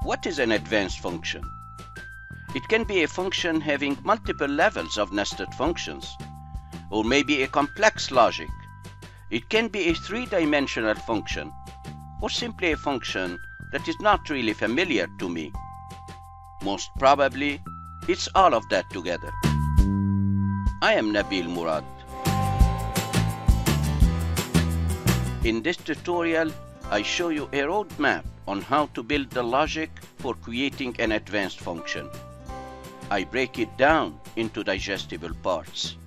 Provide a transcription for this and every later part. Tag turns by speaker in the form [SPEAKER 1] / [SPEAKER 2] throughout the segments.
[SPEAKER 1] What is an advanced function? It can be a function having multiple levels of nested functions, or maybe a complex logic. It can be a three-dimensional function, or simply a function that is not really familiar to me. Most probably, it's all of that together. I am Nabil Murad. In this tutorial, I show you a roadmap on how to build the logic for creating an advanced function. I break it down into digestible parts.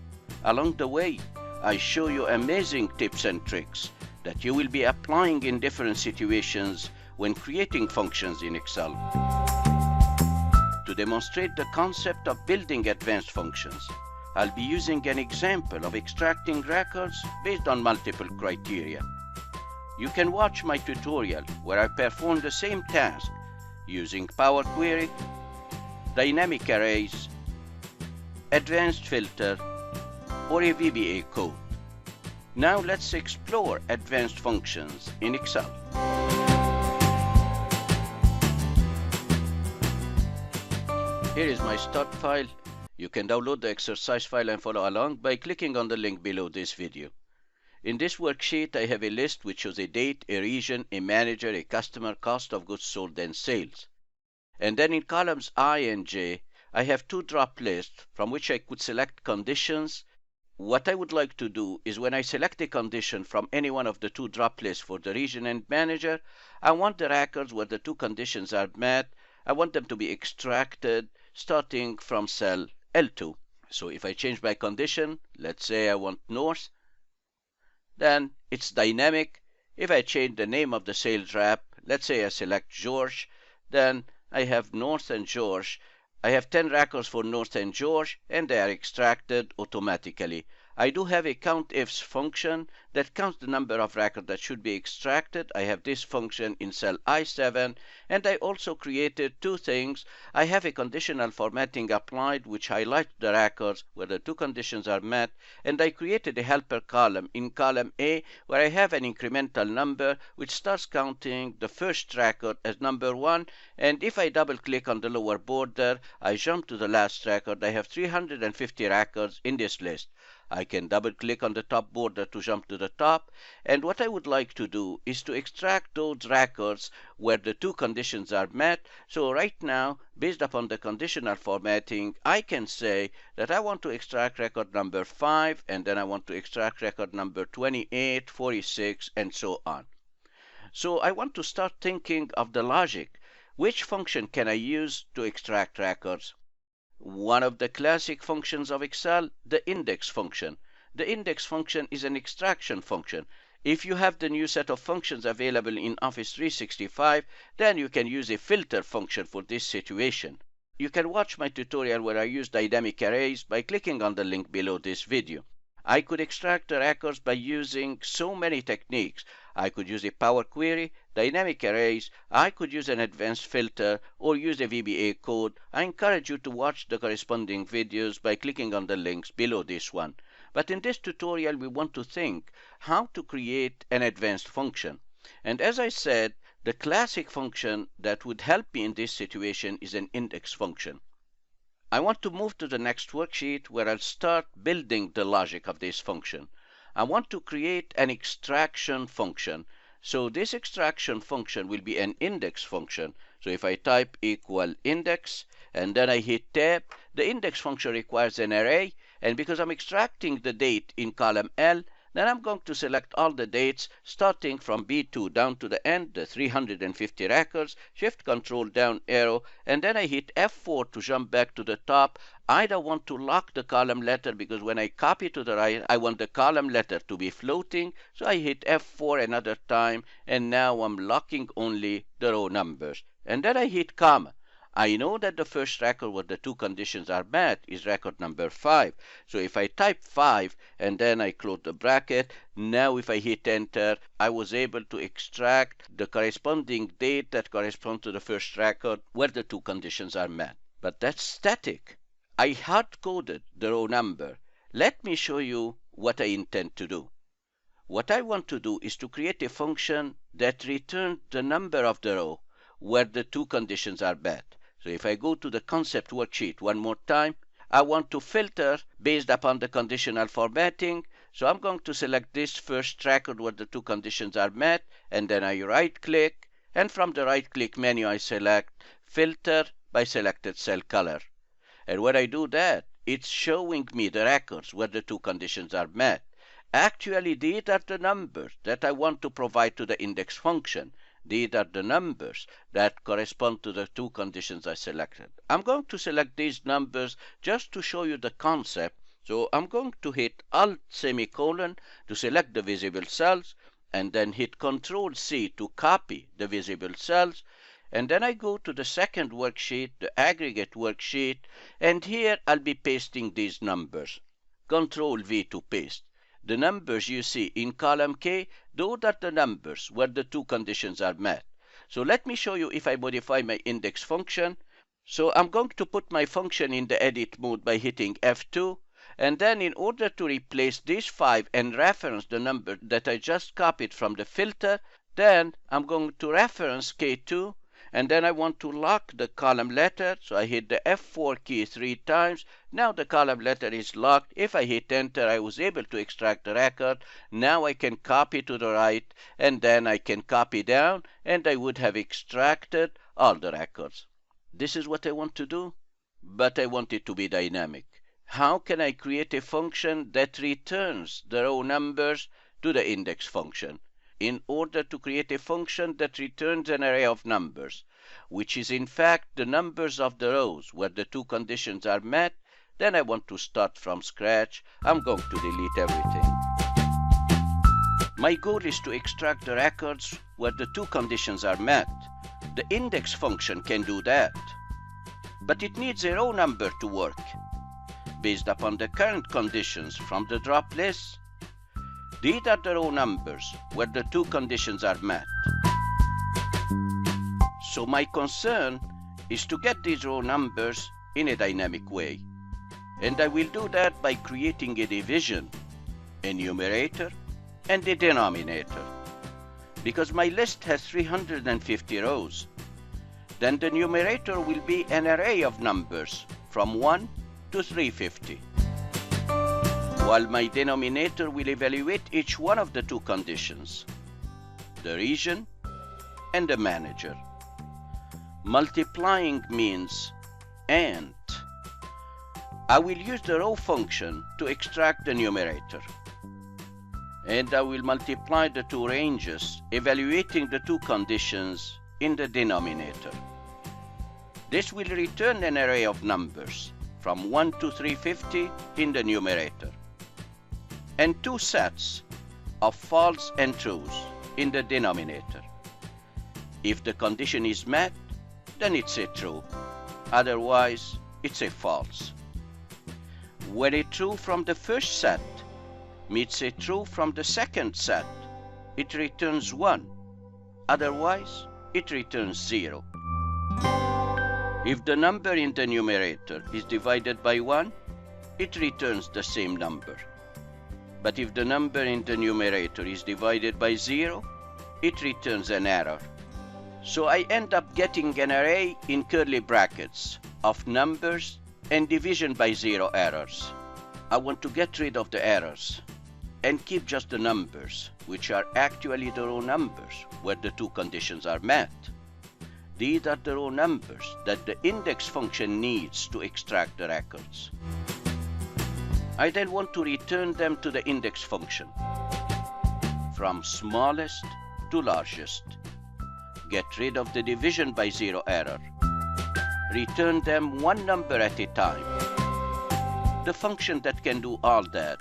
[SPEAKER 1] Along the way, I show you amazing tips and tricks that you will be applying in different situations when creating functions in Excel. To demonstrate the concept of building advanced functions, I'll be using an example of extracting records based on multiple criteria. You can watch my tutorial where I perform the same task using PowerQuery, dynamic arrays, advanced filter, or a VBA code. Now let's explore advanced functions in Excel. Here is my start file. You can download the exercise file and follow along by clicking on the link below this video. In this worksheet, I have a list which shows a date, a region, a manager, a customer, cost of goods sold, and sales. And then in columns I and J, I have two drop lists from which I could select conditions. What I would like to do is when I select a condition from any one of the two drop lists for the region and manager, I want the records where the two conditions are met. I want them to be extracted starting from cell L2. So if I change my condition, let's say I want North, then it's dynamic. If I change the name of the sales rep, let's say I select George, then I have North and George. I have 10 records for North and George, and they are extracted automatically. I do have a COUNTIFs function that counts the number of records that should be extracted. I have this function in cell I7, and I also created two things. I have a conditional formatting applied, which highlights the records where the two conditions are met, and I created a helper column in column A, where I have an incremental number which starts counting the first record as number 1, and if I double click on the lower border, I jump to the last record. I have 350 records in this list. I can double click on the top border to jump to the top, and what I would like to do is to extract those records where the two conditions are met. So right now, based upon the conditional formatting, I can say that I want to extract record number 5, and then I want to extract record number 28, 46, and so on. So I want to start thinking of the logic. Which function can I use to extract records? One of the classic functions of Excel, the index function. The index function is an extraction function. If you have the new set of functions available in Office 365, then you can use a filter function for this situation. You can watch my tutorial where I use dynamic arrays by clicking on the link below this video. I could extract the records by using so many techniques. I could use a PowerQuery, dynamic arrays, I could use an advanced filter, or use a VBA code. I encourage you to watch the corresponding videos by clicking on the links below this one. But in this tutorial, we want to think how to create an advanced function. And as I said, the classic function that would help me in this situation is an index function. I want to move to the next worksheet where I'll start building the logic of this function. I want to create an extraction function. So this extraction function will be an index function. So if I type equal index and then I hit tab, the index function requires an array, and because I'm extracting the date in column L, then I'm going to select all the dates starting from B2 down to the end, the 350 records, shift control down arrow, and then I hit F4 to jump back to the top. I don't want to lock the column letter because when I copy to the right, I want the column letter to be floating. So I hit F4 another time, and now I'm locking only the row numbers. And then I hit comma. I know that the first record where the two conditions are met is record number 5. So if I type 5 and then I close the bracket, now if I hit enter, I was able to extract the corresponding date that corresponds to the first record where the two conditions are met. But that's static. I hard-coded the row number. Let me show you what I intend to do. What I want to do is to create a function that returns the number of the row where the two conditions are met. So if I go to the concept worksheet one more time, I want to filter based upon the conditional formatting. So I'm going to select this first record where the two conditions are met, and then I right-click, and from the right-click menu I select Filter by Selected Cell Color. And when I do that, it's showing me the records where the two conditions are met. Actually, these are the numbers that I want to provide to the index function. These are the numbers that correspond to the two conditions I selected. I'm going to select these numbers just to show you the concept. So I'm going to hit Alt semicolon to select the visible cells, and then hit Control C to copy the visible cells. And then I go to the second worksheet, the aggregate worksheet, and here I'll be pasting these numbers. Control V to paste. The numbers you see in column K, those are the numbers where the two conditions are met. So let me show you if I modify my index function. So I'm going to put my function in the edit mode by hitting F2. And then in order to replace this 5 and reference the number that I just copied from the filter, then I'm going to reference K2. And then I want to lock the column letter, so I hit the F4 key 3 times. Now the column letter is locked. If I hit enter, I was able to extract the record. Now I can copy to the right, and then I can copy down, and I would have extracted all the records. This is what I want to do, but I want it to be dynamic. How can I create a function that returns the raw numbers to the index function? In order to create a function that returns an array of numbers, which is in fact the numbers of the rows where the two conditions are met, then I want to start from scratch. I'm going to delete everything. My goal is to extract the records where the two conditions are met. The index function can do that, but it needs a raw number to work. Based upon the current conditions from the drop list, these are the raw numbers where the two conditions are met. So my concern is to get these raw numbers in a dynamic way. And I will do that by creating a division, a numerator, and a denominator. Because my list has 350 rows, then the numerator will be an array of numbers from 1 to 350. While my denominator will evaluate each one of the two conditions, the region and the manager. Multiplying means AND. I will use the row function to extract the numerator. And I will multiply the two ranges, evaluating the two conditions in the denominator. This will return an array of numbers from 1 to 350 in the numerator, and two sets of false and trues in the denominator. If the condition is met, then it's a true. Otherwise, it's a false. When a true from the first set meets a true from the second set, it returns 1. Otherwise, it returns 0. If the number in the numerator is divided by 1, it returns the same number. But if the number in the numerator is divided by 0, it returns an error. So I end up getting an array in curly brackets of numbers and division by 0 errors. I want to get rid of the errors and keep just the numbers, which are actually the raw numbers where the two conditions are met. These are the raw numbers that the index function needs to extract the records. I then want to return them to the index function, from smallest to largest. Get rid of the division by 0 error. Return them one number at a time. The function that can do all that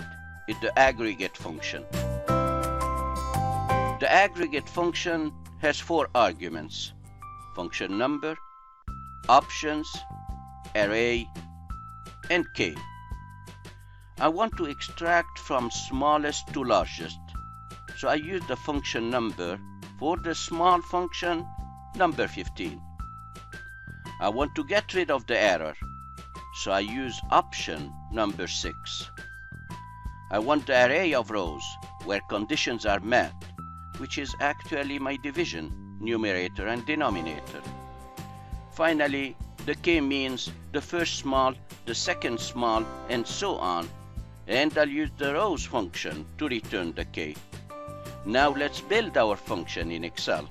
[SPEAKER 1] is the aggregate function. The aggregate function has 4 arguments: function number, options, array, and k. I want to extract from smallest to largest, so I use the function number for the small function number 15. I want to get rid of the error, so I use option number 6. I want the array of rows where conditions are met, which is actually my division numerator and denominator. Finally, the k-means the first small, the second small, and so on, and I'll use the rows function to return the k. Now let's build our function in Excel.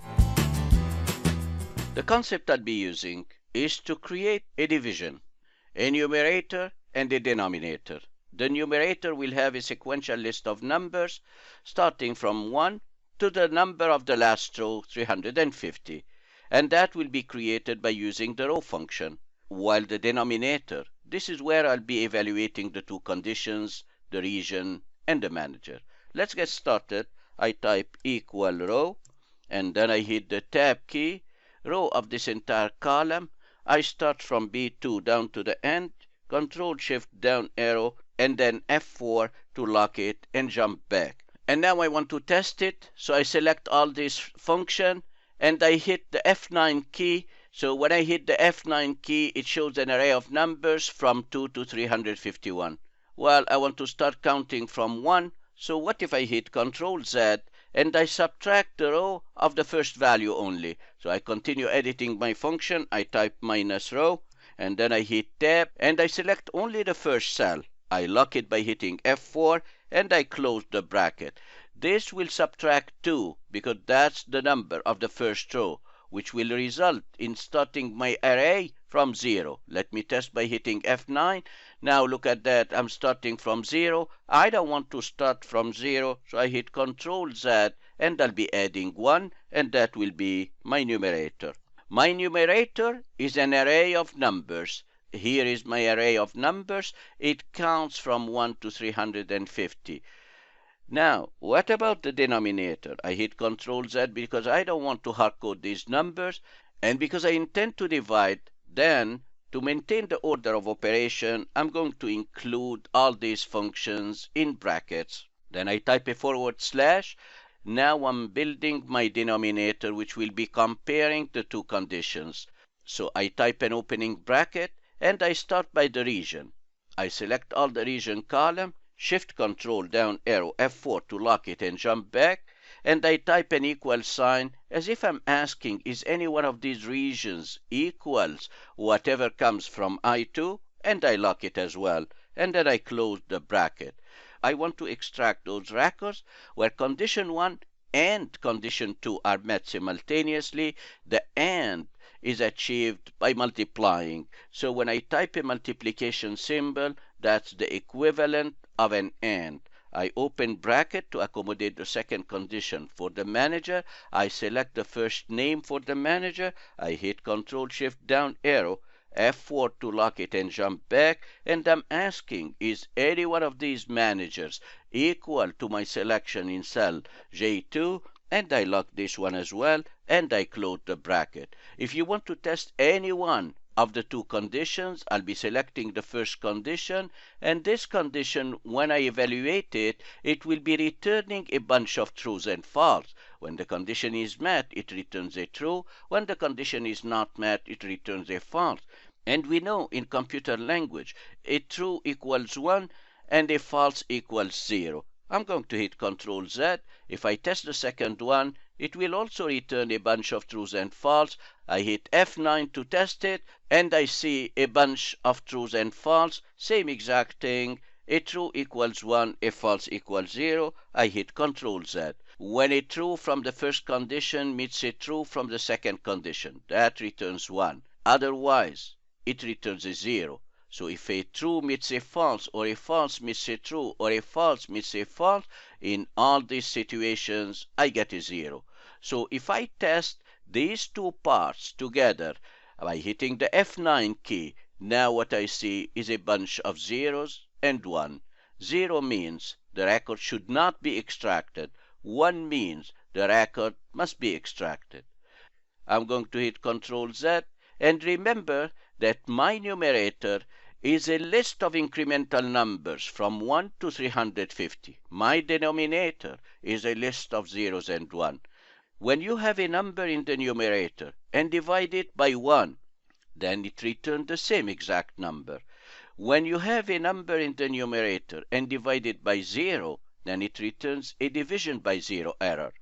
[SPEAKER 1] The concept I'll be using is to create a division, a numerator and a denominator. The numerator will have a sequential list of numbers starting from 1 to the number of the last row, 350, and that will be created by using the row function. While the denominator, this is where I'll be evaluating the two conditions, the region and the manager. Let's get started. I type equal row, and then I hit the tab key, row of this entire column. I start from B2 down to the end, Control Shift down arrow, and then F4 to lock it and jump back. And now I want to test it, so I select all this function and I hit the F9 key. So when I hit the F9 key, it shows an array of numbers from 2 to 351. Well, I want to start counting from 1, so what if I hit Control Z and I subtract the row of the first value only? So I continue editing my function, I type minus row, and then I hit tab and I select only the first cell. I lock it by hitting F4 and I close the bracket. This will subtract 2 because that's the number of the first row, which will result in starting my array from 0. Let me test by hitting F9. Now look at that, I'm starting from 0. I don't want to start from 0, so I hit Control Z and I'll be adding 1, and that will be my numerator. My numerator is an array of numbers. Here is my array of numbers. It counts from 1 to 350. Now, what about the denominator? I hit Control Z because I don't want to hardcode these numbers, and because I intend to divide. Then, to maintain the order of operation, I'm going to include all these functions in brackets. Then I type a /. Now I'm building my denominator, which will be comparing the two conditions. So I type an opening bracket, and I start by the region. I select all the region column, Shift Control down arrow F4 to lock it and jump back, and I type an equal sign as if I'm asking, is any one of these regions equals whatever comes from I2, and I lock it as well, and then I close the bracket. I want to extract those records where condition 1 and condition 2 are met simultaneously. The AND is achieved by multiplying. So when I type a multiplication symbol, that's the equivalent of an AND. I open bracket to accommodate the second condition. For the manager, I select the first name for the manager. I hit Control Shift down arrow, F4 to lock it and jump back, and I'm asking, is any one of these managers equal to my selection in cell J2? And I lock this one as well, and I close the bracket. If you want to test any one of the two conditions, I'll be selecting the first condition, and this condition, when I evaluate it, it will be returning a bunch of trues and false. When the condition is met, it returns a true. When the condition is not met, it returns a false. And we know in computer language, a true equals 1 and a false equals 0. I'm going to hit Control Z. If I test the second one, it will also return a bunch of trues and false. I hit F9 to test it, and I see a bunch of trues and false. Same exact thing. A true equals 1, a false equals 0. I hit Control Z. When a true from the first condition meets a true from the second condition, that returns 1. Otherwise, it returns a 0. So if a true meets a false, or a false meets a true, or a false meets a false, in all these situations, I get a 0. So if I test these two parts together by hitting the F9 key, now what I see is a bunch of zeros and 1. 0 means the record should not be extracted. 1 means the record must be extracted. I'm going to hit Control Z, and remember that my numerator is a list of incremental numbers from 1 to 350. My denominator is a list of zeros and 1. When you have a number in the numerator and divide it by 1, then it returns the same exact number. When you have a number in the numerator and divide it by 0, then it returns a division by 0 error.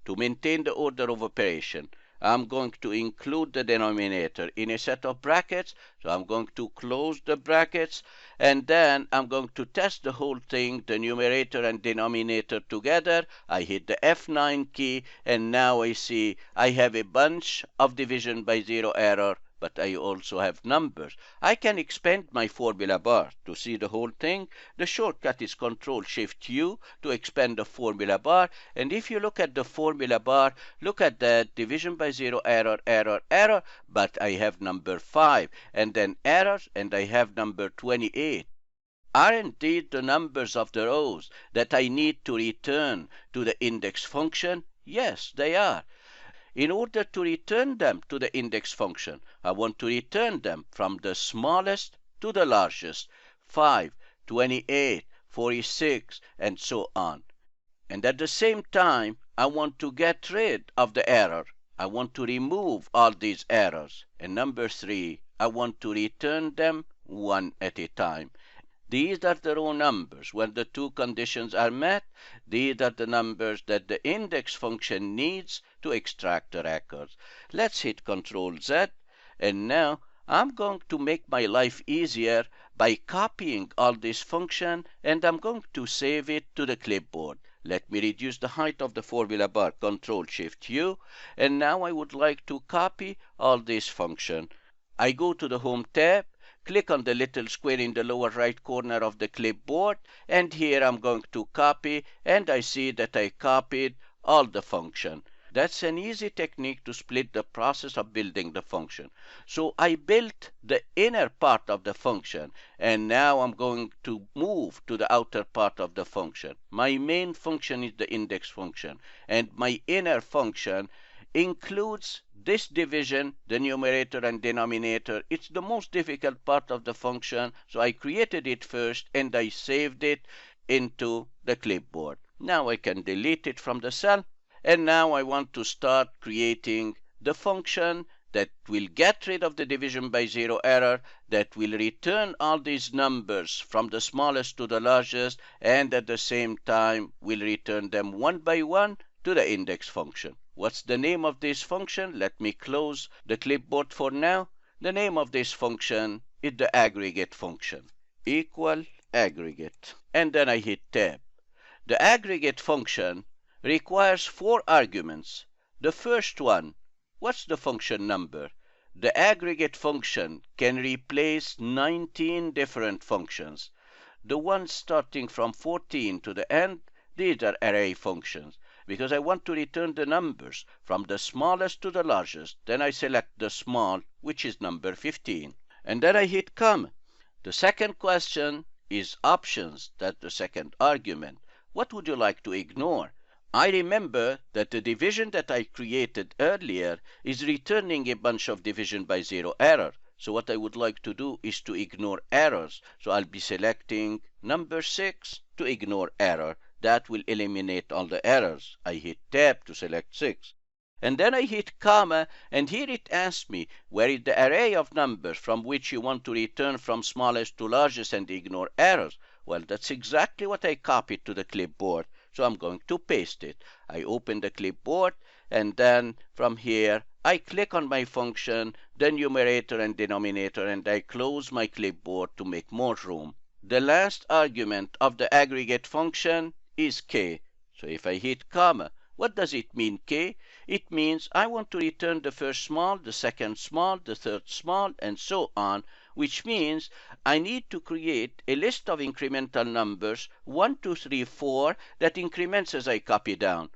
[SPEAKER 1] to maintain the order of operation, I'm going to include the denominator in a set of brackets. So I'm going to close the brackets, and then I'm going to test the whole thing, the numerator and denominator together. I hit the F9 key, and now I see I have a bunch of division by zero error, but I also have numbers. I can expand my formula bar to see the whole thing. The shortcut is Ctrl-Shift-U to expand the formula bar. And if you look at the formula bar, look at that, division by zero error, error, error, but I have number 5, and then errors, and I have number 28. Aren't these the numbers of the rows that I need to return to the index function? Yes, they are. In order to return them to the index function, I want to return them from the smallest to the largest, 5, 28, 46, and so on. And at the same time, I want to get rid of the error. I want to remove all these errors. And number 3, I want to return them one at a time. These are the raw numbers. When the two conditions are met, these are the numbers that the index function needs to extract the records. Let's hit Ctrl-Z, and now I'm going to make my life easier by copying all this function, and I'm going to save it to the clipboard. Let me reduce the height of the formula bar, Ctrl-Shift-U, and now I would like to copy all this function. I go to the Home tab, click on the little square in the lower right corner of the clipboard, and here I'm going to copy, and I see that I copied all the function. That's an easy technique to split the process of building the function. So I built the inner part of the function, and now I'm going to move to the outer part of the function. My main function is the index function, and my inner function includes this division, the numerator and denominator. It's the most difficult part of the function, so I created it first and I saved it into the clipboard. Now I can delete it from the cell, and now I want to start creating the function that will get rid of the division by zero error, that will return all these numbers from the smallest to the largest, and at the same time will return them one by one to the index function. What's the name of this function? Let me close the clipboard for now. The name of this function is the aggregate function. Equal aggregate. And then I hit tab. The aggregate function requires 4 arguments. The first one, what's the function number? The aggregate function can replace 19 different functions. The ones starting from 14 to the end, these are array functions, because I want to return the numbers from the smallest to the largest. Then I select the small, which is number 15. And then I hit comma. The second question is options. That's the second argument. What would you like to ignore? I remember that the division that I created earlier is returning a bunch of division by zero error. So what I would like to do is to ignore errors. So I'll be selecting number 6 to ignore error. That will eliminate all the errors. I hit tab to select 6. And then I hit comma, and here it asks me, where is the array of numbers from which you want to return from smallest to largest and ignore errors? Well, that's exactly what I copied to the clipboard. So I'm going to paste it. I open the clipboard, and then from here, I click on my function, the numerator and denominator, and I close my clipboard to make more room. The last argument of the aggregate function is k. So if I hit comma, what does it mean, k? It means I want to return the first small, the second small, the third small, and so on, which means I need to create a list of incremental numbers, 1, 2, 3, 4, that increments as I copy down.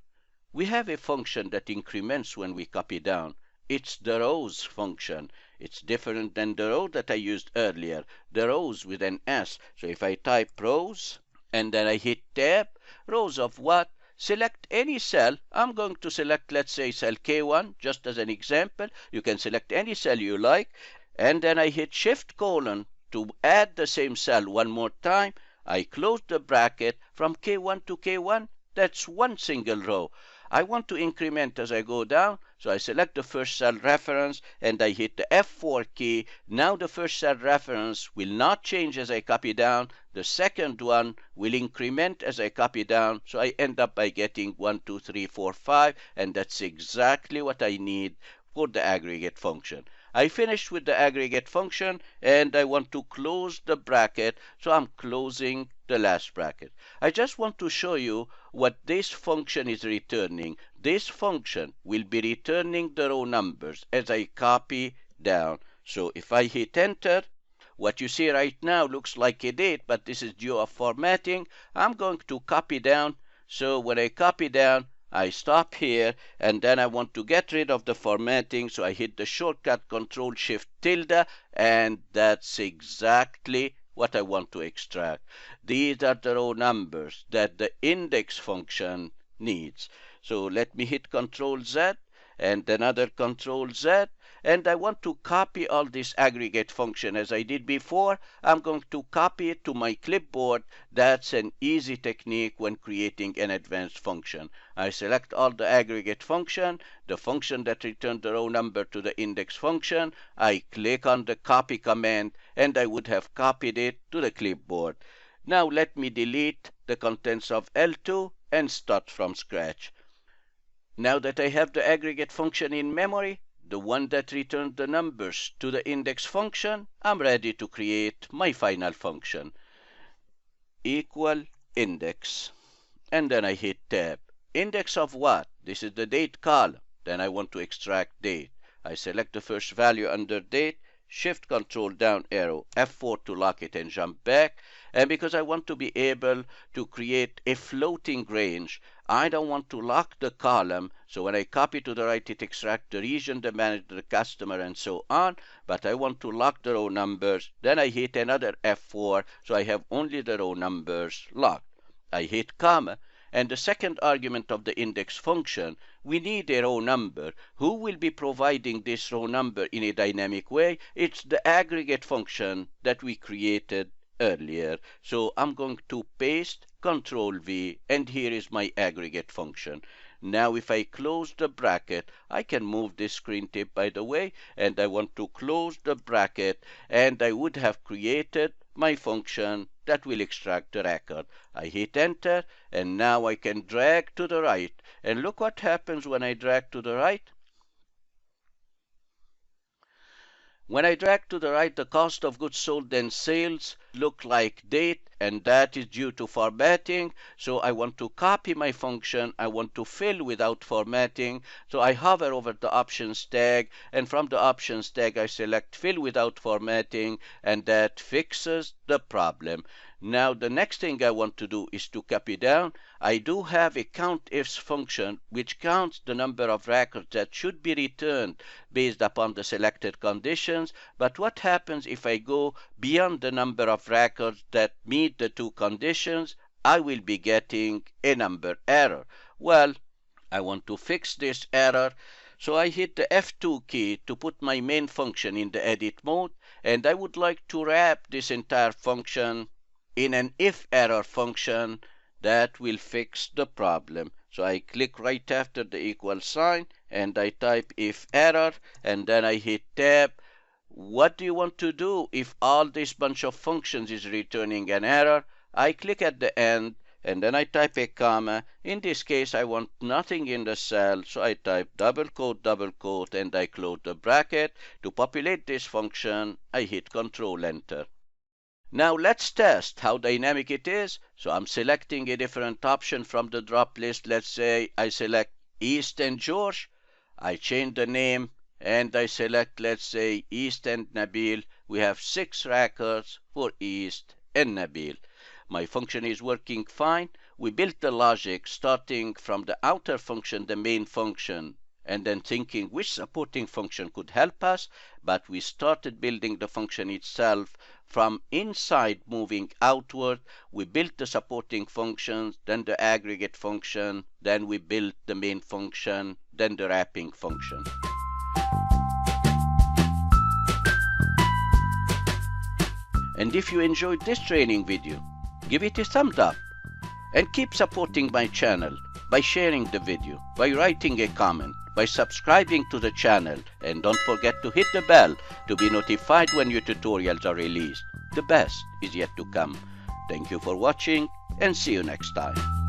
[SPEAKER 1] We have a function that increments when we copy down. It's the rows function. It's different than the row that I used earlier, the rows with an S. So if I type rows, and then I hit tab, rows of what? Select any cell. I'm going to select, let's say, cell K1, just as an example. You can select any cell you like. And then I hit Shift : to add the same cell one more time. I close the bracket from K1 to K1. That's one single row. I want to increment as I go down, so I select the first cell reference and I hit the F4 key. Now the first cell reference will not change as I copy down. The second one will increment as I copy down, so I end up by getting 1, 2, 3, 4, 5, and that's exactly what I need for the aggregate function. I finished with the aggregate function and I want to close the bracket, so I'm closing the last bracket. I just want to show you what this function is returning. This function will be returning the row numbers as I copy down. So if I hit enter, what you see right now looks like a date, but this is due of formatting. I'm going to copy down. So when I copy down, I stop here, and then I want to get rid of the formatting, so I hit the shortcut Control-Shift-tilde, and that's exactly what I want to extract. These are the row numbers that the index function needs. So let me hit Control-Z, and another Control-Z, and I want to copy all this aggregate function as I did before. I'm going to copy it to my clipboard. That's an easy technique when creating an advanced function. I select all the aggregate function, the function that returned the row number to the index function. I click on the copy command, and I would have copied it to the clipboard. Now let me delete the contents of L2 and start from scratch. Now that I have the aggregate function in memory, the one that returned the numbers to the index function, I'm ready to create my final function. Equal index. And then I hit tab. Index of what? This is the date column. Then I want to extract date. I select the first value under date, Shift Control down arrow, F4 to lock it and jump back. And because I want to be able to create a floating range, I don't want to lock the column, so when I copy to the right, it extracts the region, the manager, the customer, and so on, but I want to lock the row numbers. Then I hit another F4, so I have only the row numbers locked. I hit comma, and the second argument of the index function, we need a row number. Who will be providing this row number in a dynamic way? It's the aggregate function that we created earlier. So I'm going to paste Control V, and here is my aggregate function. Now if I close the bracket, I can move this screen tip by the way, and I want to close the bracket, and I would have created my function that will extract the record. I hit enter, and now I can drag to the right, and look what happens when I drag to the right. When I drag to the right, the cost of goods sold and sales look like date, and that is due to formatting. So I want to copy my function. I want to fill without formatting. So I hover over the options tag, and from the options tag I select fill without formatting, and that fixes the problem. Now the next thing I want to do is to copy down. I do have a countifs function which counts the number of records that should be returned based upon the selected conditions. But what happens if I go beyond the number of records that meet the two conditions? I will be getting a number error. Well, I want to fix this error. So I hit the F2 key to put my main function in the edit mode, and I would like to wrap this entire function in an if error function that will fix the problem. So I click right after the equal sign and I type if error, and then I hit tab. What do you want to do if all this bunch of functions is returning an error? I click at the end and then I type a comma. In this case I want nothing in the cell, so I type double quote, and I close the bracket. To populate this function I hit Control Enter. Now let's test how dynamic it is. So I'm selecting a different option from the drop list. Let's say I select East and George. I change the name and I select, let's say, East and Nabil. We have 6 records for East and Nabil. My function is working fine. We built the logic starting from the outer function, the main function, and then thinking which supporting function could help us, but we started building the function itself from inside moving outward. We built the supporting functions, then the aggregate function, then we built the main function, then the wrapping function. And if you enjoyed this training video, give it a thumbs up and keep supporting my channel by sharing the video, by writing a comment, by subscribing to the channel, and don't forget to hit the bell to be notified when new tutorials are released. The best is yet to come. Thank you for watching, and see you next time.